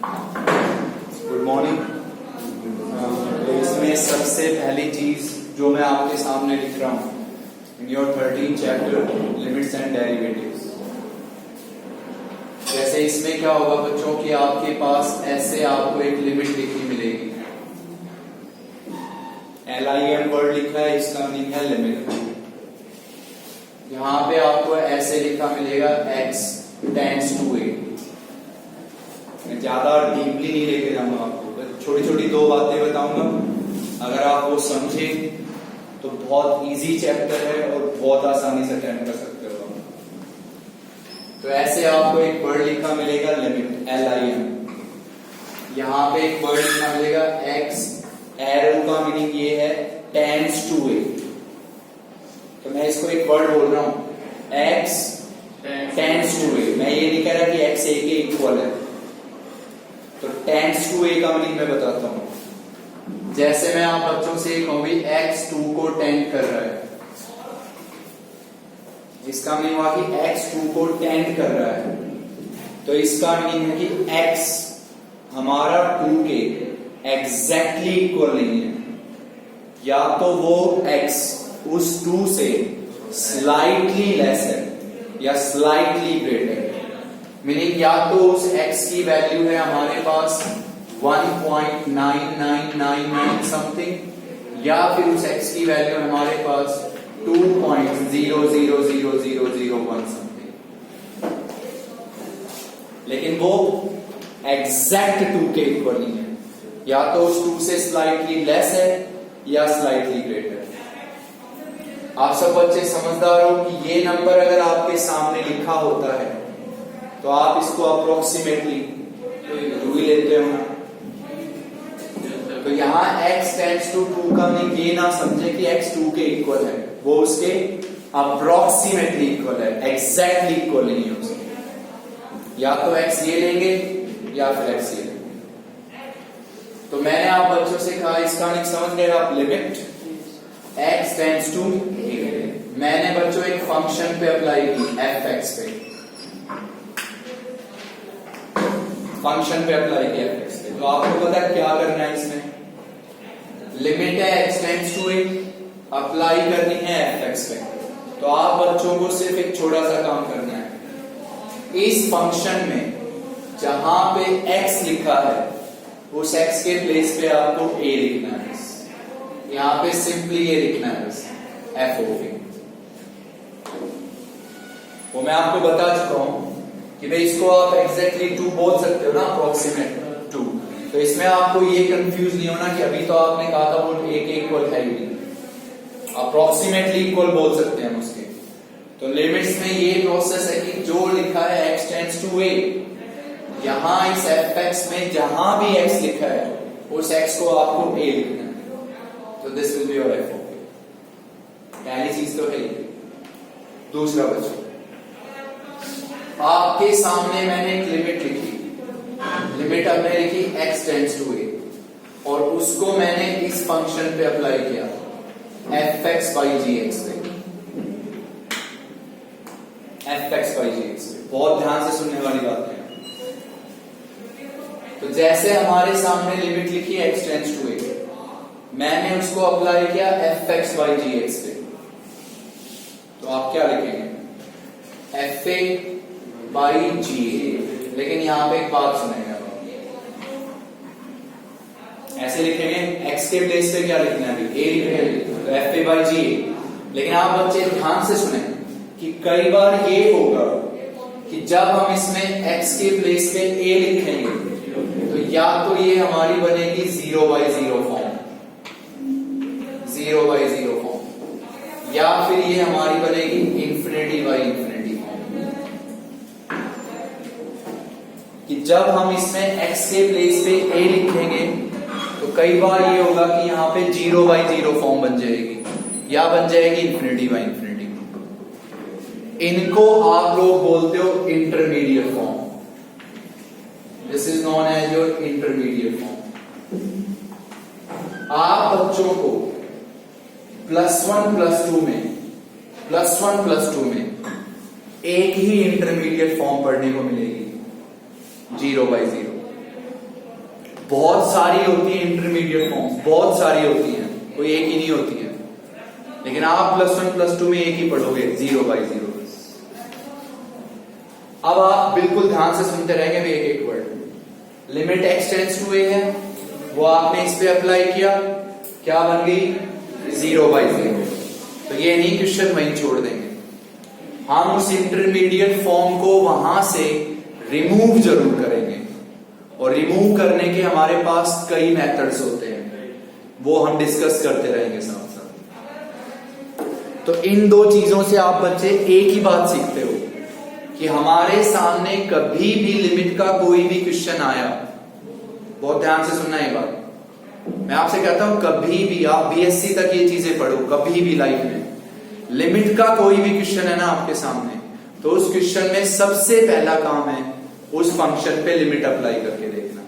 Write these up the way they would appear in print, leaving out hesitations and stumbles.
Good morning. तो इसमें सबसे पहली चीज जो मैं आपके सामने लिख रहा हूं in your 13 chapter limits and derivatives. जैसे इसमें क्या होगा बच्चों कि आपके पास ऐसे आपको एक लिमिट लिखनी मिलेगी। LIM वर्ड लिखा है, इसका मीनिंग है लिमिट। यहां पे आपको ऐसे लिखा मिलेगा x टेंड्स टू a। मैं ज्यादा डीपली नहीं लेके जाऊंगा आपको, छोटी छोटी दो बातें बताऊंगा। अगर आप वो समझे तो बहुत इजी चैप्टर है और बहुत आसानी से अटेंड कर सकते हो। तो ऐसे आपको एक वर्ड लिखा मिलेगा लिमिट LIM। यहां पे एक वर्ड लिखा मिलेगा x, एरो का मीनिंग ये है टेंड्स टू a। तो मैं इसको एक वर्ड बोल रहा हूं x टेंड्स टू a। मैं ये नहीं कह रहा कि x a के इक्वल है। तो टेंड्स टू a का मीनिंग मैं बताता हूं। जैसे मैं आप बच्चों से कहूंगी x 2 को टेंड कर रहा है, इसका मीनिंग हुआ कि x 2 को टेंड कर रहा है। तो इसका मीनिंग है कि x हमारा 2 के एग्जैक्टली इक्वल नहीं है, या तो वो x उस 2 से स्लाइटली लेस है या स्लाइटली ग्रेटर। मीनिंग या तो उस x की वैल्यू है हमारे पास 1.9999 समथिंग, या फिर उस x की वैल्यू है हमारे पास 2.000001 समथिंग। लेकिन वो एग्जैक्ट 2 के इक्वल नहीं है, या तो उस 2 से स्लाइटली लेस है या स्लाइटली ग्रेटर। आप सब बच्चे समझदार हो कि ये नंबर अगर आपके सामने लिखा होता है तो आप इसको अप्रोक्सीमेटली टू ही लेते हो। तो यहां x टेंड्स टू 2 का मीनिंग ये ना समझे कि x 2 के इक्वल है, वो उसके अप्रोक्सीमेटली इक्वल है, एग्जैक्टली इक्वल नहीं है उसके। या तो x ये लेंगे या फिर x ये लेंगे। तो मैंने आप बच्चों से कहा इसका मीनिंग समझ गए आप, limit x tends to a। मैंने बच्चों एक फंक्शन पे अप्लाई की fx पे, फंक्शन पे अप्लाई किया fx पे। तो आपको पता है क्या करना है इसमें, लिमिट है x tends to a, apply करनी है fx पे। तो आप बच्चों को सिर्फ एक छोटा सा काम करना है, इस फंक्शन में जहां पे x लिखा है उस x के प्लेस पे आपको a लिखना है। यहां पे सिंपली ये लिखना है बस f of a। वो मैं आपको बता चुका हूं कि भाई इसको आप एग्जैक्टली 2 बोल सकते हो ना, अप्रोक्सीमेट 2। तो इसमें आपको ये कंफ्यूज नहीं होना कि अभी तो आपने कहा था वो a के इक्वल है ही नहीं, अप्रोक्सीमेटली इक्वल बोल सकते हैं हम उसके। तो लिमिट्स में ये प्रोसेस है कि जो लिखा है x टेंड्स टू a, यहां इस fx में जहां भी x लिखा है उस x को आपको a लिखना है। तो this will be your f of a। पहली चीज तो है। दूसरा बच्चों, आपके सामने मैंने एक लिमिट लिखी, लिमिट अब मैंने लिखी x टेंड्स टू a, और उसको मैंने इस फंक्शन पे अप्लाई किया fx by gx पे, fx by gx पे। बहुत ध्यान से सुनने वाली बात है। तो जैसे हमारे सामने लिमिट लिखी x टेंड्स टू a, मैंने उसको अप्लाई किया fx by gx पे। तो आप क्या लिखेंगे fa by ga। लेकिन यहां पे एक बात सुनेगा, ऐसे लिखेंगे x के प्लेस पे क्या लिखना है, a लिखेंगे, तो fa by ga। लेकिन आप बच्चे ध्यान से सुने कि कई बार ये होगा कि जब हम इसमें x के प्लेस पे a लिखेंगे तो या तो ये हमारी बनेगी 0/0 फॉर्म, 0/0 फॉर्म, या फिर ये हमारी बनेगी ∞/∞ फॉर्म। कि जब हम इसमें x के प्लेस पे a लिखेंगे तो कई बार ये होगा कि यहां पे 0/0 फॉर्म बन जाएगी या बन जाएगी ∞/∞। इनको आप लोग बोलते हो intermediate form. This is known as your intermediate form. आप बच्चों को +1 + 2 में एक ही इंटरमीडिएट फॉर्म पढ़ने को मिलेगी 0/0। बहुत सारी होती है इंटरमीडिएट फॉर्म्स, बहुत सारी होती हैं, कोई एक ही नहीं होती है, लेकिन आप +1 +2 में एक ही पढ़ोगे 0/0। अब आप बिल्कुल ध्यान से सुनते रहेंगे भी एक एक word. Limit x tends to a है, वो आपने इस पे अप्लाई किया, क्या बन गई 0/0। तो ये नहीं क्वेश्चन वहीं छोड़ देंगे, हम उस इंटरमीडिएट फॉर्म को वहां से रिमूव जरूर करेंगे, और रिमूव करने के हमारे पास कई मेथड्स होते हैं, वो हम डिस्कस करते रहेंगे साथ साथ। तो इन दो चीजों से आप बच्चे एक ही बात सीखते हो कि हमारे सामने कभी भी लिमिट का कोई भी क्वेश्चन आया, बहुत ध्यान से सुनना ये बात, मैं आपसे कहता हूं कभी भी आप बीएससी तक ये चीजें पढ़ो, कभी भी लाइफ में लिमिट का कोई भी क्वेश्चन है ना आपके सामने, तो उस क्वेश्चन में सबसे पहला काम है उस फंक्शन पे लिमिट अप्लाई करके देखना।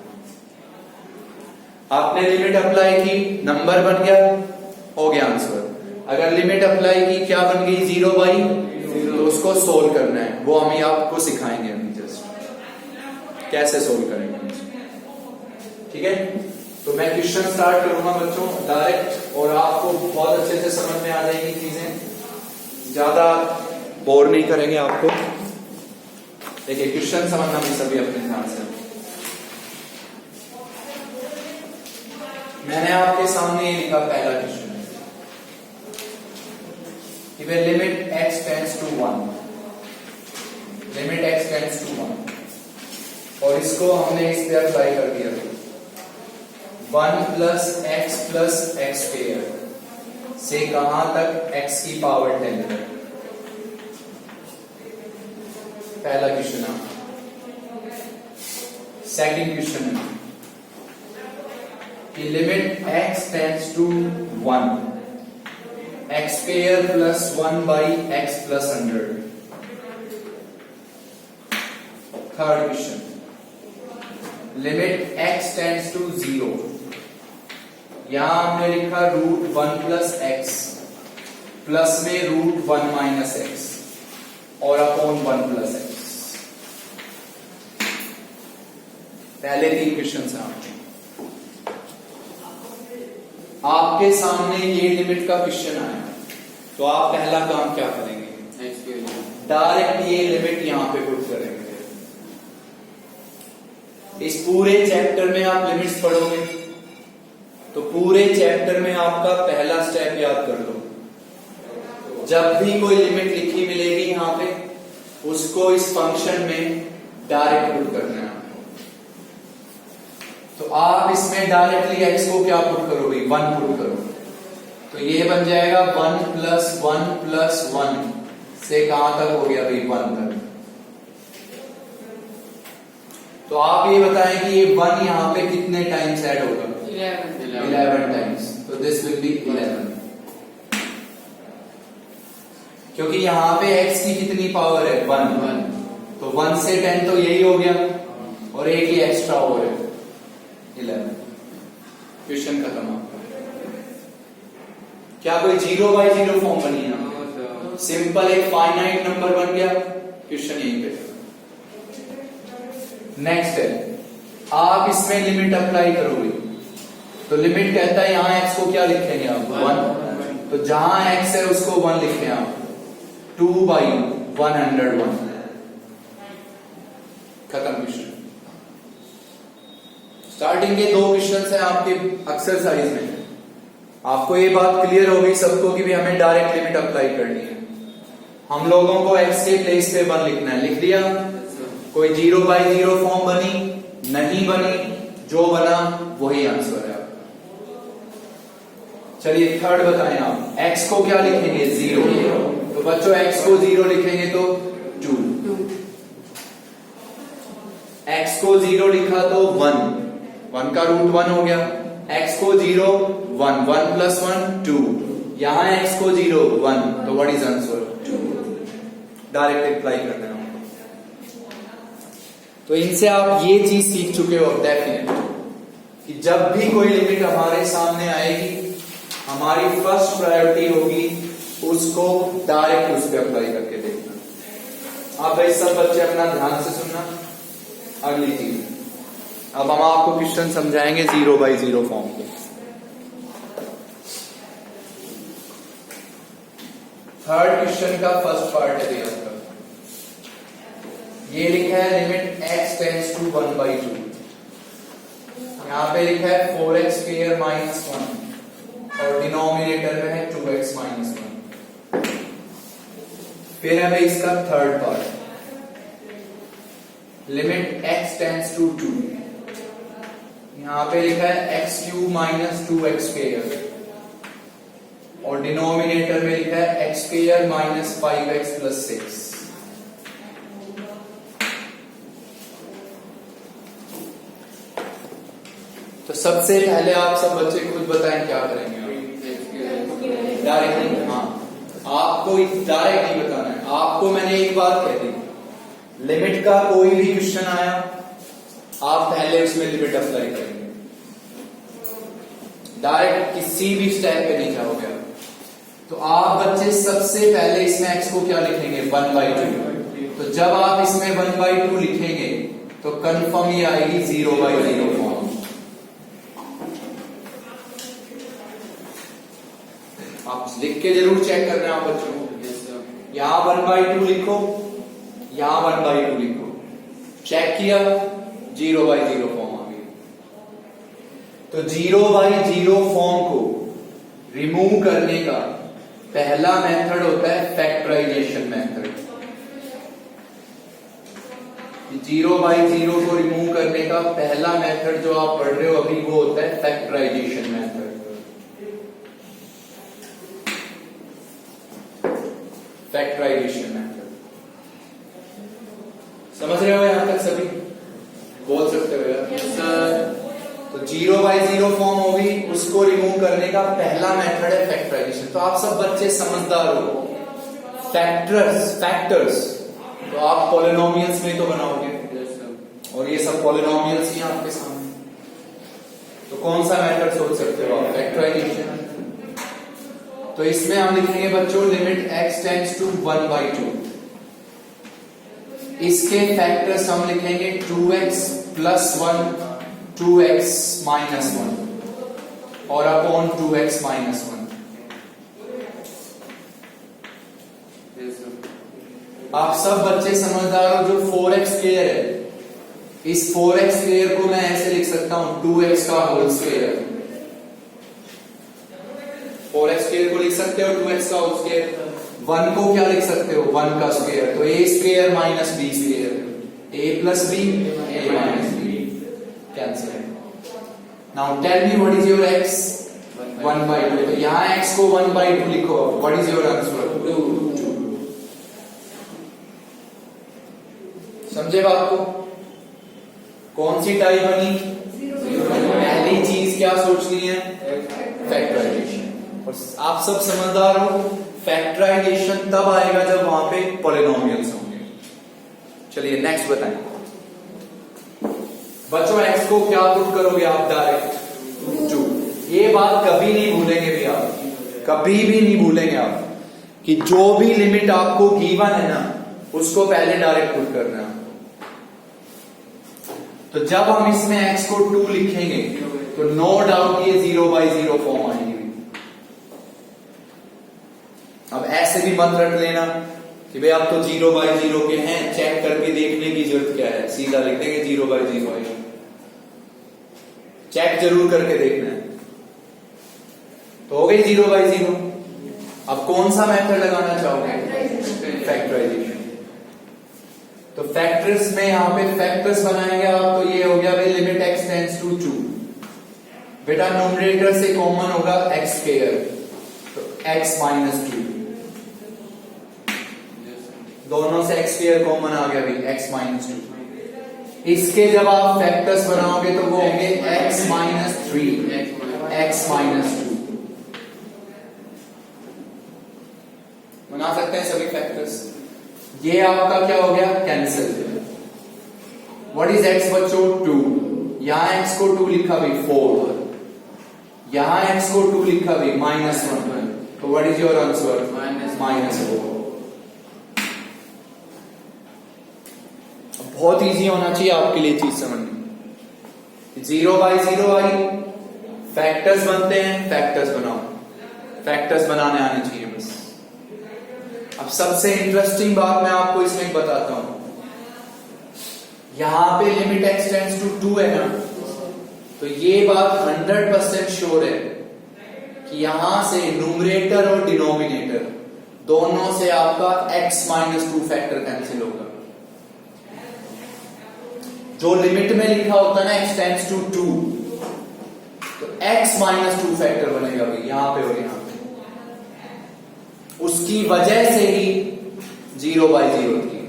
आपने लिमिट अप्लाई की, नंबर बन गया, हो गया आंसर। अगर लिमिट अप्लाई की क्या बन गई 0/0, तो उसको सोल्व करना है, वो हम ही आपको सिखाएंगे अभी जस्ट कैसे सोल्व करेंगे, ठीक है। तो मैं क्वेश्चन स्टार्ट करूंगा बच्चों डायरेक्ट, और आपको बहुत अच्छे से समझ में आ जाएगी चीजें, ज्यादा बोर नहीं करेंगे आपको। देखिए क्वेश्चन समझना भी सभी अपने ध्यान से। मैंने आपके सामने ये लिखा पहला क्वेश्चन, कि वे limit x tends to 1, limit x tends to 1, और इसको हमने इस पे अप्लाई कर दिया 1 + x + x² से कहां तक x की पावर 10 तक। पहला क्वेश्चन है। सेकंड क्वेश्चन है कि limit x tends to 1, x² + 1/x + 100। Third question, limit x tends to 0, यहां हमने लिखा √1 + x, प्लस में √1 - x और अपॉन 1 + x। पहले 3 क्वेश्चन हैं आपके सामने, ये लिमिट का क्वेश्चन आया, तो आप पहला काम क्या करेंगे, डायरेक्ट ये लिमिट यहां पे पुट करेंगे। इस पूरे चैप्टर में आप लिमिट्स पढ़ोगे, तो पूरे चैप्टर में आपका पहला स्टेप याद कर लो, जब भी कोई लिमिट लिखी मिलेगी यहां पे, उसको इस फंक्शन में डायरेक्ट पुट करना है। तो आप इसमें डायरेक्टली x को क्या पुट करोगे, 1 पुट करो, तो ये बन जाएगा 1 + 1 + 1 से कहां तक हो गया भाई 1 तक। तो आप ये बताएं कि ये 1 यहां पे कितने टाइम्स ऐड होगा, 11 टाइम्स, तो दिस विल बी 11, क्योंकि यहां पे x की कितनी पावर है 1, तो 1 से 10 तो यही हो गया, और एक ही एक्स्ट्रा और है 11। क्वेश्चन खत्म आपका। क्या कोई 0/0 फॉर्म बनी ना, सिंपल एक फाइनाइट नंबर बन गया, क्वेश्चन यहीं पे। नेक्स्ट है, आप इसमें लिमिट अप्लाई करोगे, तो लिमिट कहता है यहां x को क्या लिखेंगे आप 1, तो जहां x है उसको 1 लिखें आप, 2/101। खत्म क्वेश्चन। स्टार्टिंग के 2 क्वेश्चन है आपके एक्सरसाइज में, आपको ये बात क्लियर हो गई सबको कि भी हमें डायरेक्ट लिमिट अप्लाई करनी है। हम लोगों को x के प्लेस पे 1 लिखना है, लिख दिया। कोई 0/0 फॉर्म बनी, नहीं बनी, जो बना वही आंसर है आपका। चलिए थर्ड बताएं आप, x को क्या लिखेंगे 0, तो बच्चों x को 0 लिखेंगे तो 2, x को 0 लिखा तो 1 का रूट 1 हो गया, x को 0 1 + 1 2, यहां x को 0 1, तो what is answer 2। Direct apply करना है। तो इनसे आप ये चीज सीख चुके हो डेफिनेट, कि जब भी कोई लिमिट हमारे सामने आएगी, हमारी फर्स्ट प्रायोरिटी होगी उसको डायरेक्ट उस पर अप्लाई करके देखना। आप भाई सब बच्चे अपना ध्यान से सुनना। अगली चीज, अब हम आपको क्वेश्चन समझाएंगे 0/0 फॉर्म के। थर्ड क्वेश्चन का फर्स्ट पार्ट है भैया आपका। ये लिखा है लिमिट x टेंड्स टू 1/2। यहां पे लिखा है 4x स्क्वायर माइनस 1 और डिनोमिनेटर में है 2x माइनस 1। फिर है भाई इसका third part, limit x tends to 2। यहां पे लिखा है x cube minus 2x square और डिनोमिनेटर में लिखा है x square minus 5x plus 6। तो सबसे पहले आप सब बच्चे खुद बताएं क्या करेंगे। डायरेक्ट, हाँ आपको डायरेक्ट नहीं बताना है। आपको मैंने एक बात कह दी, लिमिट का कोई भी क्वेश्चन आया आप पहले उसमें लिमिट अप्लाई करेंगे, डायरेक्ट किसी भी स्टेप पे नहीं जाओगे। तो आप बच्चे सबसे पहले इसमें x को क्या लिखेंगे 1/2। तो जब आप इसमें 1/2 लिखेंगे तो कंफर्म ये आएगी 0/0 फॉर्म। आप लिख के जरूर चेक कर रहे हैं आप बच्चों। यहां 1/2 लिखो, यहां 1/2 लिखो, चेक किया 0/0 फॉर्म आ गई। तो 0/0 फॉर्म को रिमूव करने का पहला मेथड होता है फैक्टराइजेशन मेथड। 0/0 को रिमूव करने का पहला मेथड जो आप पढ़ रहे हो अभी वो होता है फैक्टराइजेशन मेथड। फैक्टराइजेशन मेथड समझ रहे हो यहां तक सभी? बोल सकते हो यार? तो 0/0 फॉर्म होगी, उसको रिमूव करने का पहला मेथड है फैक्टराइजेशन। तो आप सब बच्चे समझदार हो। फैक्टर्स तो आप पॉलिनोमियल्स में तो बनाओगे, और ये सब पॉलिनोमियल्स ही आपके सामने। तो कौन सा मेथड सोच सकते हो आप? फैक्टराइजेशन। तो इसमें हम लिखेंगे बच्चों लिमिट x टेंड्स टू 1/2। इसके फैक्टर्स हम लिखेंगे 2x प्लस 1, 2x माइनस 1 और अपॉन 2x माइनस 1। आप सब बच्चे समझदार हो। जो 4x स्क्वायर है, इस 4x स्क्वायर को मैं ऐसे लिख सकता हूं 2x का होल स्क्वायर। 4x स्क्वायर को लिख सकते हो 2x का होल स्क्वायर। 1 को क्या लिख सकते हो 1 का स्क्वायर। तो a square minus b square, a plus b, a minus b, cancel. Now tell me what is your x? 1/2। तो यहां x को 1/2 लिखो। What is your answer? 2। समझे बात को? कौन सी टाइप बनी? पहली चीज क्या सोचनी है? फैक्टराइजेशन। और आप सब समझदार हो, फैक्टराइजेशन तब आएगा जब वहां पे पॉलिनोमियल्स होंगे। चलिए नेक्स्ट बताएं बच्चों। x को क्या पुट करोगे आप? डायरेक्ट 2। ये बात कभी नहीं भूलेंगे भी आप, कभी भी नहीं भूलेंगे आप कि जो भी लिमिट आपको गिवन है ना उसको पहले डायरेक्ट पुट करना है। तो जब हम इसमें x को 2 लिखेंगे तो नो डाउट ये 0/0 फॉर्म आएगी। अब ऐसे भी मत रट लेना कि भाई आप तो 0/0 के हैं, चेक करके देखने की जरूरत क्या है, सीधा लिख देंगे 0/0 है। चेक जरूर करके देखना है। तो हो गई 0/0। अब कौन सा मेथड लगाना चाहोगे? फैक्टराइजेशन। तो फैक्टर्स में यहां पे फैक्टर्स बनाएंगे आप। तो ये हो गया भाई लिमिट x टेंड्स टू 2। बेटा न्यूमरेटर से कॉमन होगा x स्क्वायर, तो x माइनस 2। दोनों से x स्क्वायर कॉमन आ गया भाई, x माइनस 2। इसके जब आप फैक्टर्स बनाओगे तो वो होंगे x माइनस 3, x माइनस 2। बना सकते हैं सभी फैक्टर्स। ये आपका क्या हो गया? कैंसिल। व्हाट इज x बच्चों? 2। यहां x को 2 लिखा भाई 4, यहां x को 2 लिखा भाई -1। तो व्हाट इज योर आंसर? -4। बहुत इजी होना चाहिए आपके लिए चीज समझनी। 0 बाई 0 आई, फैक्टर्स बनते हैं, फैक्टर्स बनाओ, फैक्टर्स बनाने आने चाहिए बस। अब सबसे इंटरेस्टिंग बात मैं आपको इसमें बताता हूं, यहां पे लिमिट x टेंड्स टू 2 है ना, तो ये बात 100% श्योर है कि यहां से न्यूमरेटर और डिनोमिनेटर दोनों से आपका x माइनस 2 फैक्टर कैंसिल होगा। जो लिमिट में लिखा होता है ना x टेंड्स टू 2, तो x माइनस 2 फैक्टर बनेगा भाई यहां पे और यहां पे, उसकी वजह से ही 0 बाई 0 थी।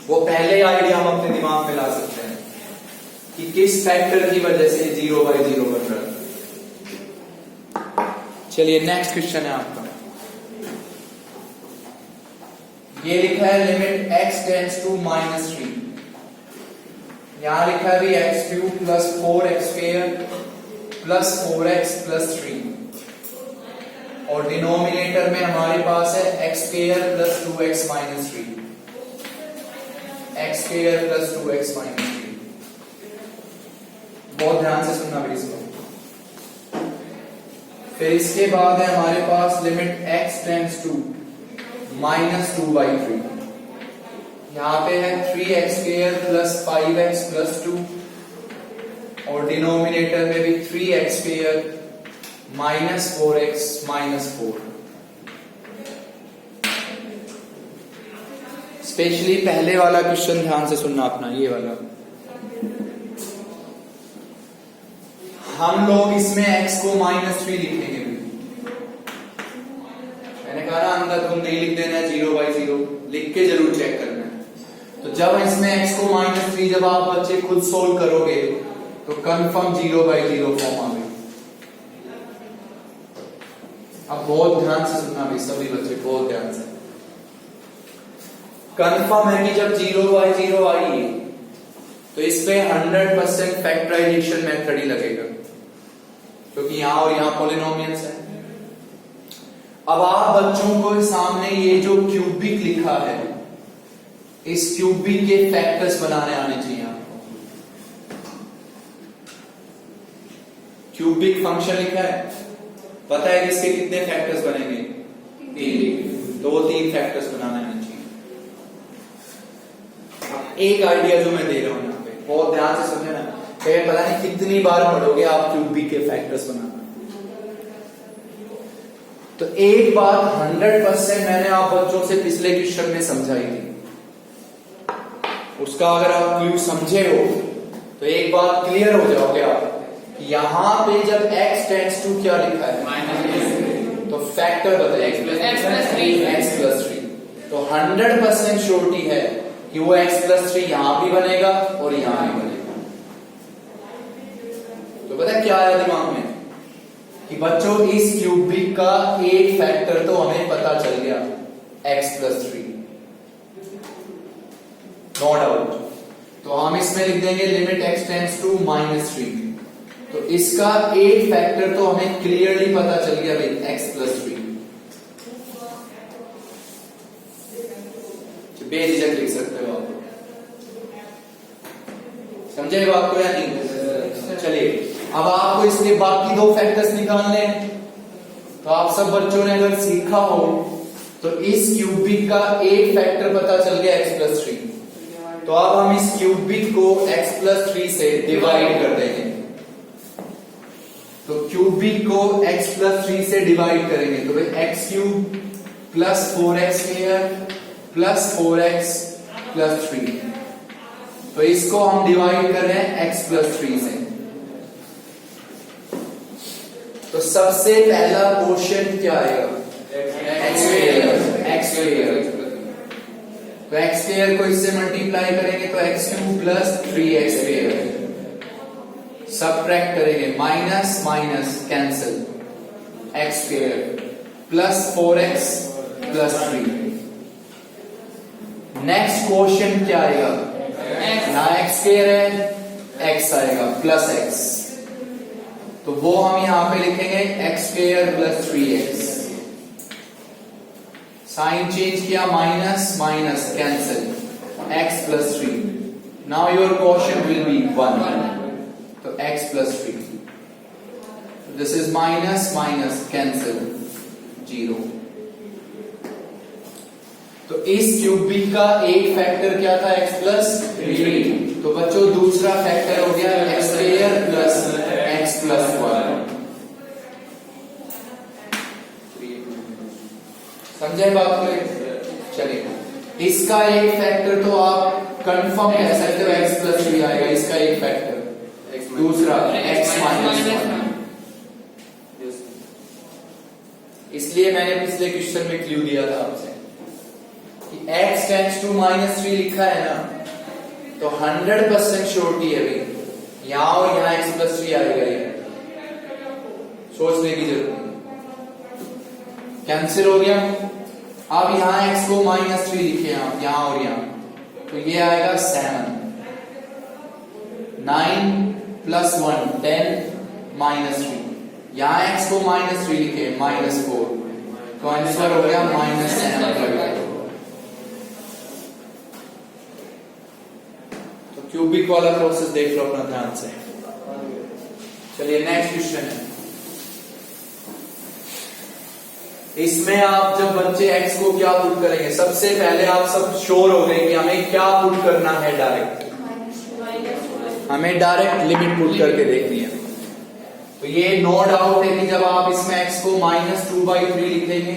वो पहले आइडिया हम अपने दिमाग में ला सकते हैं कि किस फैक्टर की वजह से 0 बाई 0 बन रहा है। चलिए नेक्स्ट क्वेश्चन है आपका, ये लिखा है लिमिट x टेंड्स टू -3, यहां लिखा है भी x cube plus 4x square plus 4x plus 3, और डिनोमिनेटर में हमारे पास है x square plus 2x minus 3, x square plus 2x minus 3। बहुत ध्यान से सुनना भी इसको। फिर इसके बाद है हमारे पास limit x tends to -2 by 3, यहां पे है 3x square plus 5x plus 2, और डिनोमिनेटर में भी 3x square minus 4x minus 4। Specially पहले वाला क्वेश्चन ध्यान से सुनना अपना, ये वाला। हम लोग इसमें x को -3 लिखेंगे, मैंने कहा ना अंदर तुम नहीं लिख देना 0 बाई 0, लिख के जरूर चेक करना है। तो जब इसमें x को -3 जब आप बच्चे खुद सोल्व करोगे तो कंफर्म 0 बाई 0 फॉर्म आ गई। अब बहुत ध्यान से सुनना भी सभी बच्चे, बहुत ध्यान से। कंफर्म है कि जब 0 बाई 0 आई तो इस पे 100% फैक्टराइजेशन मेथड ही लगेगा, क्योंकि यहां और यहां पॉलिनोमियल्स है। अब आप बच्चों को सामने ये जो क्यूबिक लिखा है, इस क्यूबिक के फैक्टर्स बनाने आने चाहिए आपको। क्यूबिक फंक्शन लिखा है, पता है कि इसके कितने फैक्टर्स बनेंगे? 3, 2-3 फैक्टर्स बनाने आने चाहिए। एक आइडिया जो मैं दे रहा हूं यहाँ पे, बहुत ध्यान से समझे ना, कहीं पता नहीं कितनी बार पढ़ोगे आप क्यूबिक के फैक्टर्स बनाना। तो एक बात 100% मैंने आप बच्चों से पिछले क्वेश्चन में समझाई थी, उसका अगर आप क्लू समझे हो तो एक बात क्लियर हो जाओगे आप। यहां पे जब x टेंड्स टू क्या लिखा है? -3, तो फैक्टर बताइए x प्लस 3, तो 100% श्योरिटी है कि वो x प्लस 3 यहां भी बनेगा और यहां भी बनेगा। तो पता है क्या आया दिमाग में कि बच्चों इस क्यूबिक का एक फैक्टर तो हमें पता चल गया, x प्लस 3, नो डाउट। तो हम इसमें लिख देंगे लिमिट x टेंड्स टू -3, तो इसका एक फैक्टर तो हमें क्लियरली पता चल गया भाई x प्लस 3। बेझिझक लिख सकते हो आप, समझे बात को या नहीं? चलिए अब आपको इसके बाकी 2 फैक्टर्स निकालने हैं। तो आप सब बच्चों ने अगर सीखा हो तो इस क्यूबिक का एक फैक्टर पता चल गया x प्लस 3, तो अब हम इस क्यूबिक को x प्लस 3 से डिवाइड कर देंगे। तो क्यूबिक को x प्लस 3 से डिवाइड करेंगे तो भाई x cube plus 4x square plus 4x plus 3, तो इसको हम डिवाइड कर रहे हैं x प्लस 3 से। तो सबसे पहला क्वोशिएंट क्या आएगा? x square. तो x स्क्वायर को इससे मल्टीप्लाई करेंगे तो x cube plus 3x square, subtract करेंगे minus minus cancel, x square plus 4x plus 3। Next quotient क्या आएगा? ना x स्क्वायर है, x आएगा प्लस x, तो वो हम यहां पे लिखेंगे x square plus 3x। Sign change किया, minus minus cancel, x plus 3। Now your quotient will be 1, तो x plus 3. This is minus minus cancel 0. तो इस क्यूबिक का एक फैक्टर क्या था x plus 3. तो बच्चों दूसरा फैक्टर हो गया x square plus x plus 1. समझे बात को? चलिए इसका एक फैक्टर तो आप कंफर्म कह सकते हो x plus 3 आएगा. इसका एक फैक्टर दूसरा x minus 1. इसलिए मैंने पिछले क्वेश्चन में क्लू दिया था आपसे कि x टेंड्स टू -3 लिखा है ना, तो 100% श्योरिटी है भाई यहां और यहां x plus 3 आएगा. ये सोचने की जरूरत नहीं. कैंसिल हो गया. अब यहां x को -3 लिखे आप यहां और यहां, तो ये आएगा 7. 9 plus 1 10 -3. यहां x को -3 लिखे -4, तो आंसर हो गया -7. तो क्यूबिक वाला प्रोसेस देख लो अपना ध्यान से. चलिए नेक्स्ट क्वेश्चन है. इसमें आप जब बच्चे x को क्या पुट करेंगे, सबसे पहले आप सब श्योर हो गए कि हमें क्या पुट करना है. डायरेक्ट हमें डायरेक्ट लिमिट पुट करके देखनी है. तो ये नो डाउट है कि जब आप इसमें x को -2/3 लिखेंगे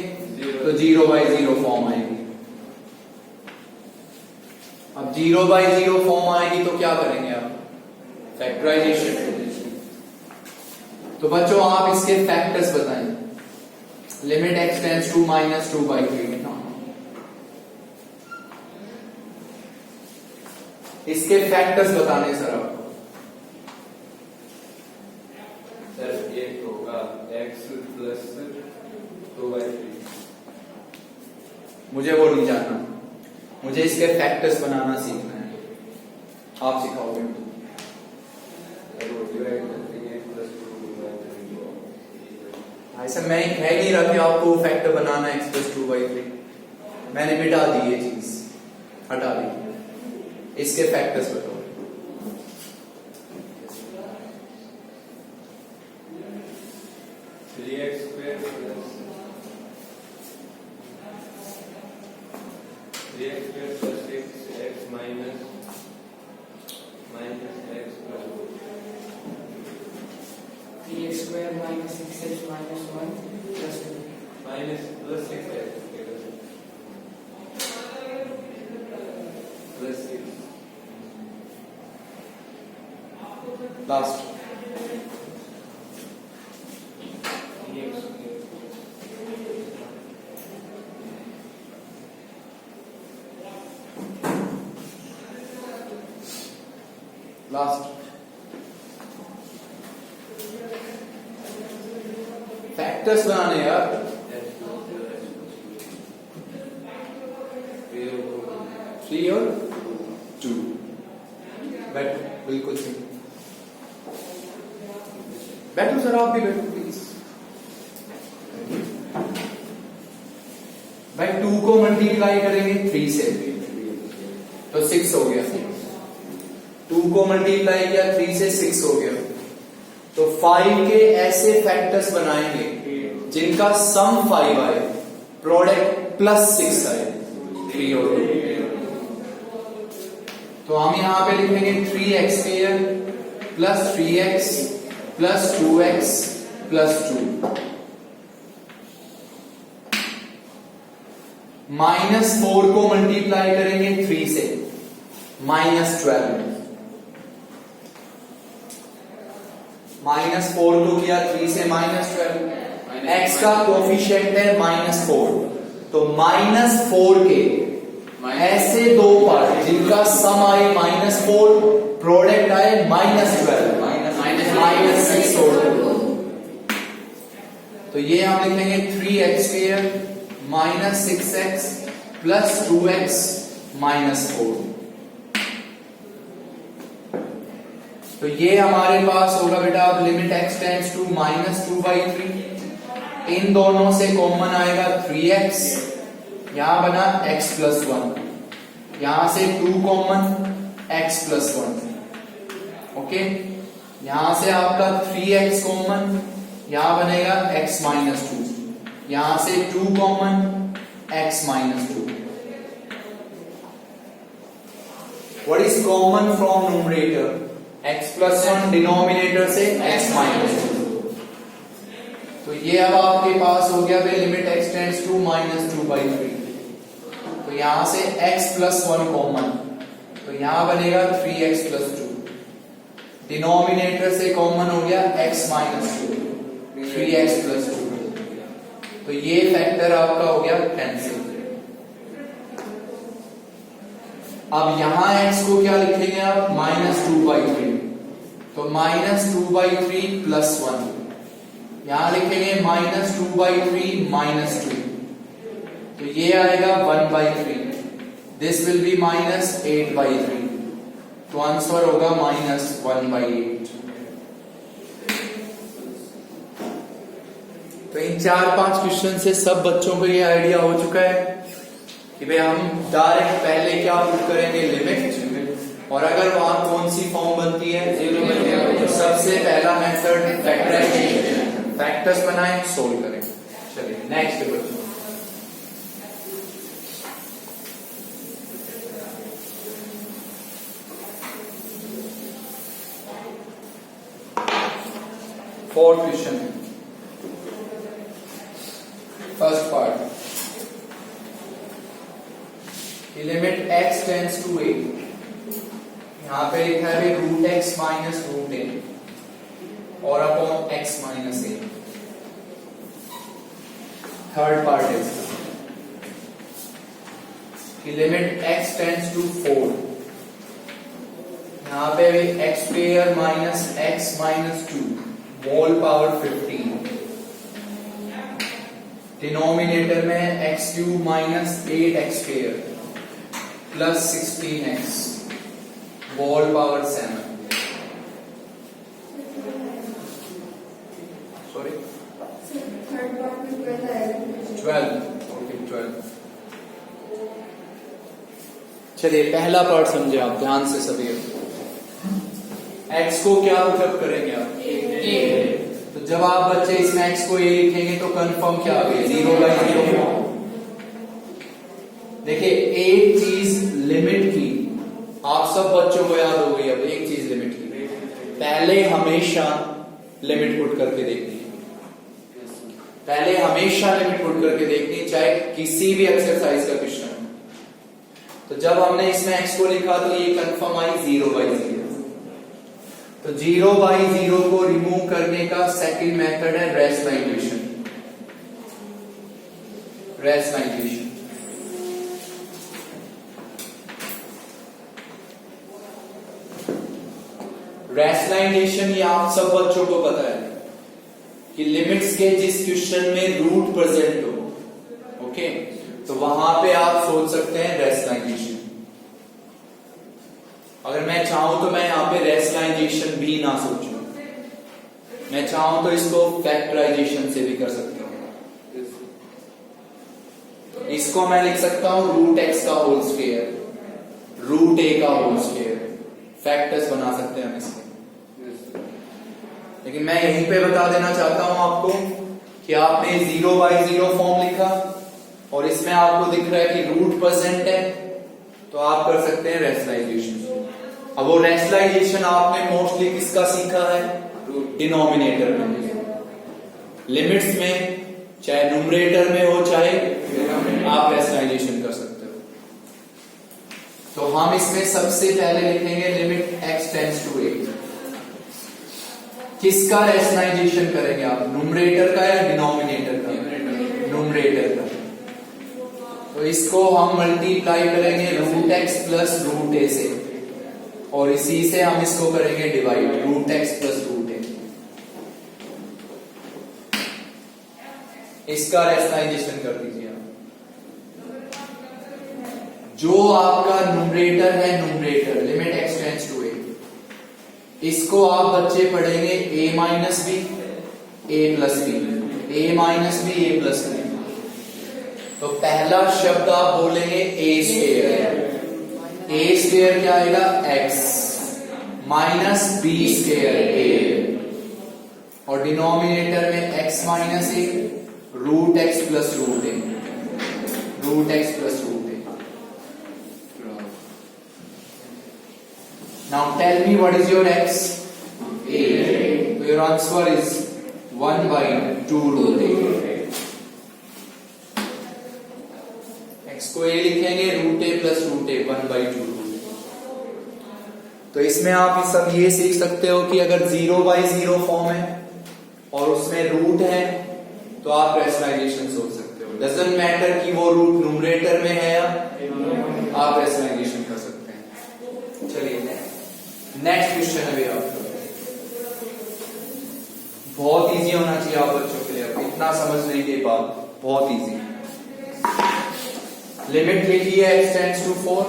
तो 0/0 फॉर्म आएगी. अब 0/0 फॉर्म आएगी तो क्या करेंगे आप? फैक्टराइजेशन. तो बच्चों आप इसके फैक्टर्स बताएं. Limit x tends to -2/3. इसके फैक्टर्स बताने सर आपको. सर एक होगा x plus 2/3. मुझे वो नहीं जानना, मुझे इसके फैक्टर्स बनाना सीखना है. आप सिखाओगे. ऐसा मैं कह नहीं रहा कि आपको फैक्टर बनाना है x plus 2/3. मैंने मिटा दी ये चीज, हटा दी. इसके फैक्टर्स बताओ. लास्ट फैक्टर्स बनाने यार. 3 और 2. बिल्कुल सही. बैठो सर, आप भी बैठो प्लीज. भाई 2 को मल्टीप्लाई करेंगे 3 से तो 6 हो गया. 2 को मल्टीप्लाई किया 3 से 6 हो गया. तो 5 के ऐसे फैक्टर्स बनाएंगे जिनका सम 5 आए, प्रोडक्ट +6 आए. 3 हो गया. तो हम यहां पे लिखेंगे 3x² plus 3x plus 2x plus 2. -4 को मल्टीप्लाई करेंगे 3 से -12. -4 को किया 3 से -12. x का कोफिशिएंट है -4, तो -4 के ऐसे दो पार्ट जिनका सम आए -4, प्रोडक्ट आए -12 -6 हो. तो ये हम लिखेंगे 3x² -6x plus 2x -4. तो ये हमारे पास होगा बेटा. अब लिमिट x टेंड्स टू -2/3. इन दोनों से कॉमन आएगा 3x. यहां बना x plus 1. यहां से 2 कॉमन x प्लस 1। ओके, यहां से आपका 3x कॉमन, यहां बनेगा x माइनस 2, यहां से 2 common, x minus 2। What is common from numerator? x plus 1, denominator से x माइनस 2। तो ये अब आपके पास हो गया लिमिट x टेंड्स टू -2/3। तो यहां से x प्लस 1 कॉमन, तो यहां बनेगा 3x प्लस 2। डिनोमिनेटर से कॉमन हो गया x माइनस 2, 3x प्लस 2। तो ये फैक्टर आपका हो गया कैंसिल। अब यहां x को क्या लिखेंगे आप? -2/3। तो -2/3 प्लस 1, यहां लिखेंगे -2/3 -2। तो ये आएगा 1/3। This will be -8/3। तो आंसर होगा -1/8। तो इन 4-5 क्वेश्चन से सब बच्चों को ये आइडिया हो चुका है कि भाई हम डायरेक्ट पहले क्या पुट करेंगे? लिमिट। और अगर वहां कौन सी फॉर्म बनती है? 0/0। तो सबसे पहला मेथड फैक्टराइजेशन, फैक्टर्स बनाएं, सोल्व करें। चलिए नेक्स्ट बच्चों, फोर्थ क्वेश्चन है, first part. Limit x tends to a, यहां पे लिखा है √x माइनस √a और upon x minus a। Third part है कि लिमिट x टेंड्स टू 4, यहां पे x square minus x minus 2 whole power 15। Denominator में x³ minus 8x square plus 16x whole power 7। Sorry 12। Okay 12। चलिए पहला part समझे आप ध्यान से सभी। x को क्या पुटअप करेंगे आप? a। तो जब आप बच्चे इसमें x को a लिखेंगे तो कंफर्म क्या आ गया? 0/0। देखिए एक चीज लिमिट की आप सब बच्चों को याद हो गई। अब एक चीज लिमिट की पहले हमेशा लिमिट पुट करके देखनी है, पहले हमेशा लिमिट पुट करके देखनी, चाहे किसी भी एक्सरसाइज का क्वेश्चन। तो जब हमने इसमें x को लिखा तो ये कंफर्म आई 0/0। तो 0/0 को रिमूव करने का सेकंड मेथड है रैशनलाइजेशन। रैशनलाइजेशन रैशनलाइजेशन ये आप सब बच्चों को पता है कि लिमिट्स के जिस क्वेश्चन में रूट प्रेजेंट हो, ओके, तो वहां पे आप सोच सकते हैं रैशनलाइजेशन। अगर मैं चाहूं तो मैं यहां पे रैशनलाइजेशन भी ना सोचूं, मैं चाहूं तो इसको फैक्टराइजेशन से भी कर सकता हूं। इसको मैं लिख सकता हूं √x का होल स्क्वायर, √a का होल स्क्वायर, फैक्टर्स बना सकते हैं हम इसके। लेकिन मैं यहीं पे बता देना चाहता हूं आपको कि आपने 0/0 फॉर्म लिखा और इसमें आपको दिख रहा है कि रूट प्रेजेंट है, तो आप कर सकते हैं रैशनलाइजेशन। अब वो रैशनलाइजेशन आपने मोस्टली किसका सीखा है? डिनोमिनेटर में। लिमिट्स में चाहे न्यूमरेटर में हो चाहे आप रैशनलाइजेशन कर सकते हो। तो हम इसमें सबसे पहले लिखेंगे limit x tends to a। किसका रैशनलाइजेशन करेंगे आप? न्यूमरेटर का या डिनोमिनेटर का? न्यूमरेटर का। तो इसको हम मल्टीप्लाई करेंगे √x प्लस √a से, और इसी से हम इसको करेंगे डिवाइड √x प्लस √a। इसका रैशनलाइजेशन कर दीजिए आप। जो आपका न्यूमरेटर है, numerator limit x tends to a, इसको आप बच्चे पढ़ेंगे a minus b a plus b, a minus b a plus b. तो पहला शब्द आप बोलेंगे a स्क्वायर, ए स्क्वायर क्या आएगा x माइनस बी स्क्वायर ए, और डिनोमिनेटर में x minus A root x plus root A, root x plus root A. Now tell me what is your x? A. So your answer is 1 by 2 root a. x को a लिखेंगे root a plus root a 1 by 2 root a. तो इसमें आप सब ये सीख सकते हो कि अगर 0 by 0 फॉर्म है और उसमें रूट है तो आप रैशनलाइजेशन सोच सकते हो. डजंट मैटर कि वो रूट न्यूमरेटर में है या आप रैशनलाइजेशन कर सकते हैं. चलिए नेक्स्ट क्वेश्चन अभी आपका बहुत इजी होना चाहिए आप बच्चों के लिए, इतना समझने के बाद बहुत इजी. लिमिट लिखी है x टेंड्स टू 4.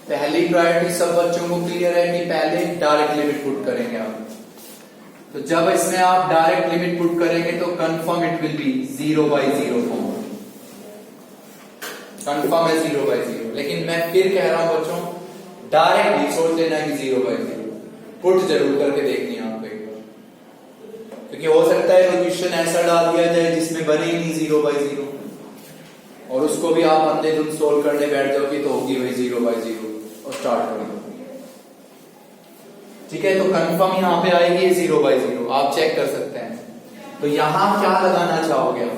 पहली प्रायोरिटी सब बच्चों को क्लियर है कि पहले डायरेक्ट लिमिट पुट करेंगे आप. तो जब इसमें आप डायरेक्ट लिमिट पुट करेंगे तो confirm it will be 0 by 0 form. Confirm है 0 by 0. लेकिन मैं फिर कह रहा हूं बच्चों डायरेक्ट नहीं सोच लेना कि 0 by 0, पुट जरूर करके देखनी है आपको एक बार, क्योंकि हो सकता है कोई क्वेश्चन ऐसा डाल दिया जाए जिसमें बने ही नहीं 0 by 0 और उसको भी आप अंधेधुंध सोल्व करने बैठ जाओ कि तो होगी वही 0 by 0 और स्टार्ट कर दो. ठीक है, तो कंफर्म यहां पे आएगी 0 by 0, आप चेक कर सकते हैं. तो यहां क्या लगाना चाहोगे आप?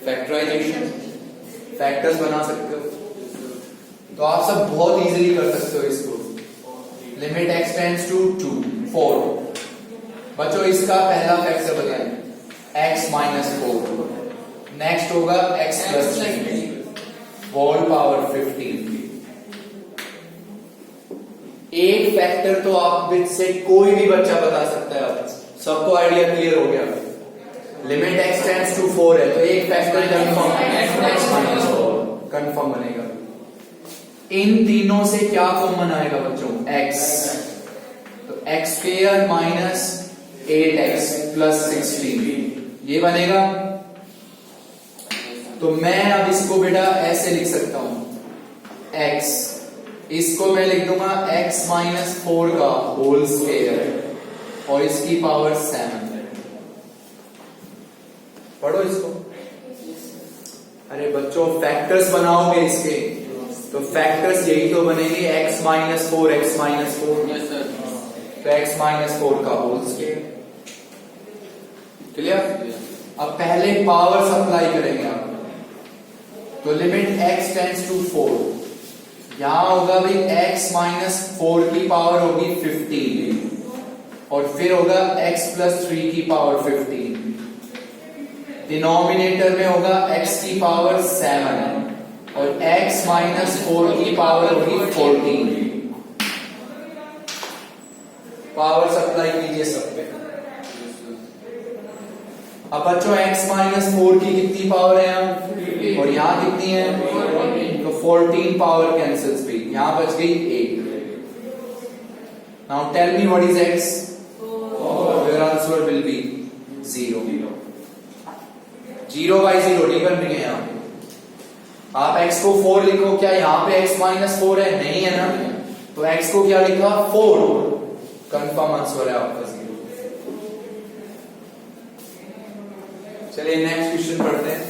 फैक्टराइजेशन, फैक्टर्स बना सकते हो. तो आप सब बहुत इजीली कर सकते हो इसको. Limit x tends to 2 4. बच्चों इसका पहला फैक्टर बताएं x माइनस 4. नेक्स्ट होगा x प्लस 3 होल पावर 15. एक फैक्टर तो आप विद से कोई भी बच्चा बता सकता है. आप सबको आइडिया क्लियर हो गया. लिमिट x टेंड्स टू 4 है तो एक factor confirm x minus 4 confirm बनेगा. इन तीनों से क्या कॉमन आएगा बच्चों? x. तो x square minus 8x plus 16 ये बनेगा. तो मैं अब इसको बेटा ऐसे लिख सकता हूं x, इसको मैं लिख दूंगा x माइनस 4 का होल स्क्वायर और इसकी पावर 7. पढ़ो इसको. अरे बच्चों फैक्टर्स बनाओगे इसके तो फैक्टर्स यही तो बनेंगे x माइनस 4 x माइनस 4. तो x माइनस 4 का होल स्क्वायर. क्लियर? अब पहले पावर सप्लाई करेंगे आप. तो लिमिट x टेंड्स टू 4, यहां होगा भाई x माइनस 4 की पावर होगी 15 और फिर होगा x प्लस 3 की पावर 15. डिनोमिनेटर में होगा x की पावर 7 और x माइनस 4 की पावर होगी 14. पावर सप्लाई कीजिए सब पे. अब बच्चों x माइनस 4 की कितनी पावर है यहाँ और यहाँ कितनी है? तो 14 पावर कैंसिल्स भी, यहाँ बच गई 8. Now tell me what is x? Your answer will be 0. 0 by 0 नहीं बन रही है यहाँ. आप x को 4 लिखो, क्या यहाँ पे x माइनस 4 है? नहीं है ना. तो x को क्या लिखा? 4. कंफर्म आंसर है आपका 0. चलिए नेक्स्ट क्वेश्चन पढ़ते हैं.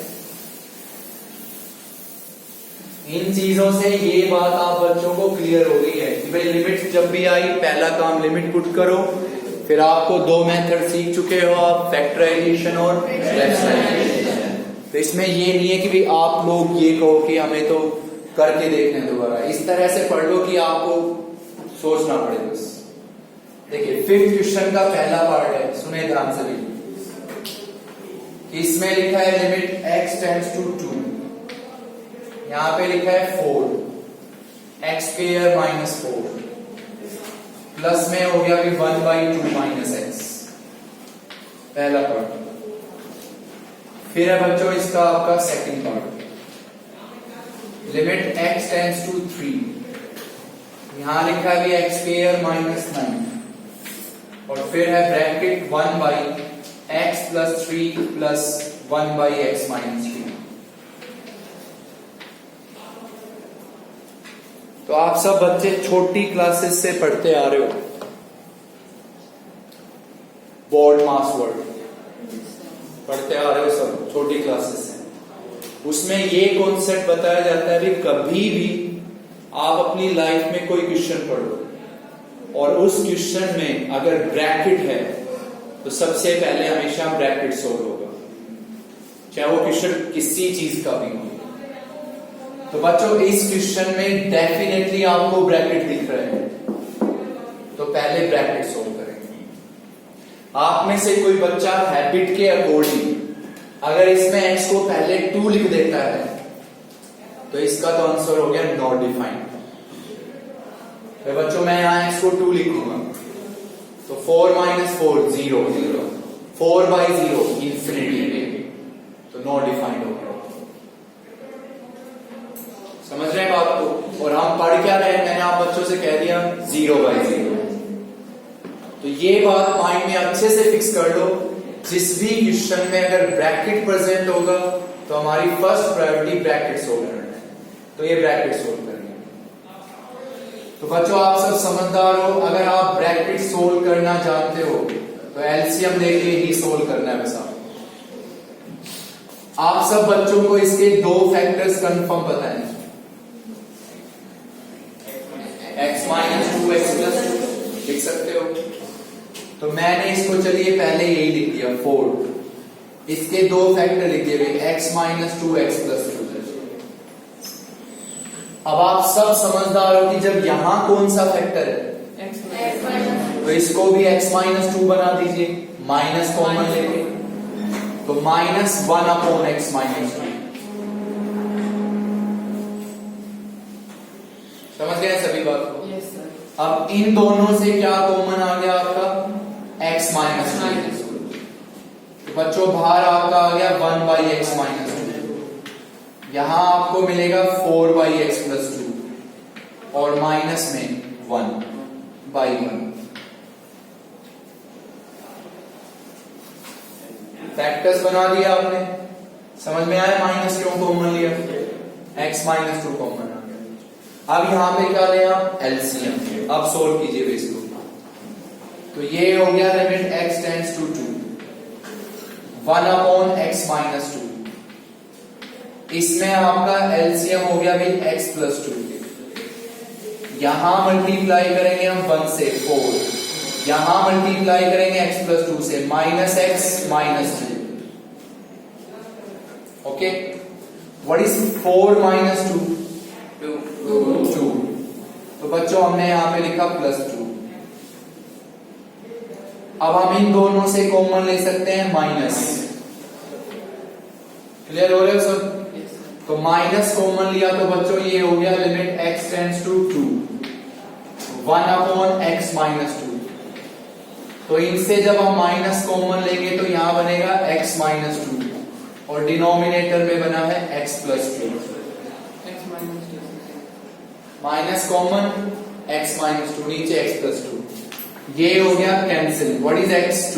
इन चीजों से ये बात आप बच्चों को क्लियर हो गई है कि भाई लिमिट जब भी आई पहला काम लिमिट पुट करो. फिर आपको दो मेथड सीख चुके हो आप, फैक्टराइजेशन और रैशनलाइजेशन. तो इसमें ये नहीं है कि भाई आप लोग ये कहो कि हमें तो करके देखने दोबारा. इस तरह से पढ़ लो कि आपको सोचना पड़े बस. देखिए फिफ्थ क्वेश्चन का पहला पार्ट है, सुने ध्यान से भी. इसमें लिखा है लिमिट x टेंड्स टू 2, यहां पे लिखा है 4 x स्क्वायर माइनस 4 प्लस में हो गया कि 1 by 2 माइनस x. पहला पार्ट. फिर है बच्चों इसका आपका second part. Limit x tends to 3, यहां लिखा है कि x स्क्वायर माइनस 9 और फिर है bracket 1 by x plus 3 plus 1 by x minus 3. तो तो आप सब बच्चे छोटी क्लासेस से पढ़ते आ रहे हो बोर्ड मास वर्ड पढ़ते आ रहे हो सब छोटी क्लासेस से। उसमें ये कॉन्सेप्ट बताया जाता है कि कभी भी आप अपनी लाइफ में कोई क्वेश्चन पढ़ो और उस क्वेश्चन में अगर ब्रैकेट है तो सबसे पहले हमेशा ब्रैकेट सोल्व होगा, चाहे वो क्वेश्चन किसी चीज का भी हो। तो बच्चों इस क्वेश्चन में डेफिनेटली आपको ब्रैकेट दिख रहे हैं, तो पहले ब्रैकेट सोल्व करेंगे। आप में से कोई बच्चा हैबिट के अकॉर्डिंग अगर इसमें x को पहले 2 लिख देता है तो इसका तो आंसर हो गया नॉट डिफाइंड। तो बच्चों मैं यहां x को 2 लिखूंगा तो 4 - 4 0 0 4 by 0 इंफिनिटी, तो नॉट डिफाइंड हो गया। समझ रहे हैं बात को? और हम पढ़ क्या रहे हैं, मैंने आप बच्चों से कह दिया 0 by 0। तो ये बात माइंड में अच्छे से फिक्स कर लो, जिस भी क्वेश्चन में अगर ब्रैकेट प्रेजेंट होगा तो हमारी फर्स्ट प्रायोरिटी ब्रैकेट सोल्व करना है, तो ये ब्रैकेट सोल्व करेंगे। तो बच्चों आप सब समझदार हो, अगर आप ब्रैकेट सोल्व करना जानते हो तो एलसीएम लेके ही सोल्व करना है। वैसा आप सब बच्चों को इसके 2 फैक्टर्स कंफर्म पता है, x - 2x + लिख सकते हो। तो मैंने इसको चलिए पहले यही लिख दिया 4, इसके 2 फैक्टर लिख दिए x - 2x + 2। अब आप सब समझदार हो कि जब यहां कौन सा फैक्टर है तो इसको भी x - 2 बना दीजिए, माइनस कॉमन लेके, तो -1/x - 2। समझ गए सभी बात को? Yes sir. अब इन दोनों से क्या कॉमन आ गया आपका x - 2। तो बच्चों बाहर आपका आ गया 1/x - 2, यहां आपको मिलेगा 4/x + 2 और माइनस में 1/1। फैक्टर्स बना दिया आपने, समझ में आया माइनस क्यों कॉमन लिया, x - 2 कॉमन आ गया। अब यहां पे क्या लें आप एलसीएम, अब सोल्व कीजिए इसको। तो ये हो गया limit x tends to 2 1/x - 2। इसमें आपका एलसीएम हो गया भाई x + 2, यहां मल्टीप्लाई करेंगे हम 1 से 4, यहां मल्टीप्लाई करेंगे x + 2 से -x - 2। Okay, what is 4 - 2? 2। तो बच्चों हमने यहां पे लिखा +2। अब हम इन दोनों से कॉमन ले सकते हैं माइनस। क्लियर हो रहे हो सब? तो माइनस कॉमन लिया तो बच्चों ये हो गया limit x tends to 2 1/x - 2। तो इनसे जब हम माइनस कॉमन लेंगे तो यहां बनेगा x - 2 और डिनोमिनेटर में बना है x + 2। माइनस कॉमन x - 2, नीचे x + 2, ये हो गया कैंसिल। What is x2?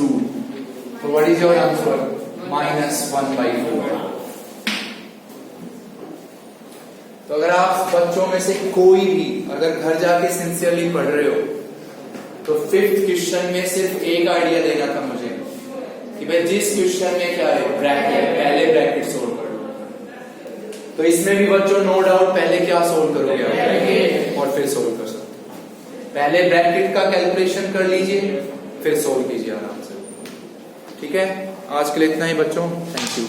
तो व्हाट इज योर आंसर? -1/4। तो अगर आप बच्चों में से कोई भी अगर घर जाके सिंसियरली पढ़ रहे हो तो 5th क्वेश्चन में सिर्फ एक आइडिया देना था मुझे कि भाई जिस क्वेश्चन में क्या है ब्रैकेट, पहले ब्रैकेट सोल्व करो। तो इसमें भी बच्चों नो डाउट पहले क्या सोल्व करोगे और फिर सोल्व कर सकते। पहले ब्रैकेट का कैलकुलेशन कर लीजिए फिर सोल्व कीजिए आराम से। ठीक है, आज के लिए इतना ही बच्चों, थैंक यू।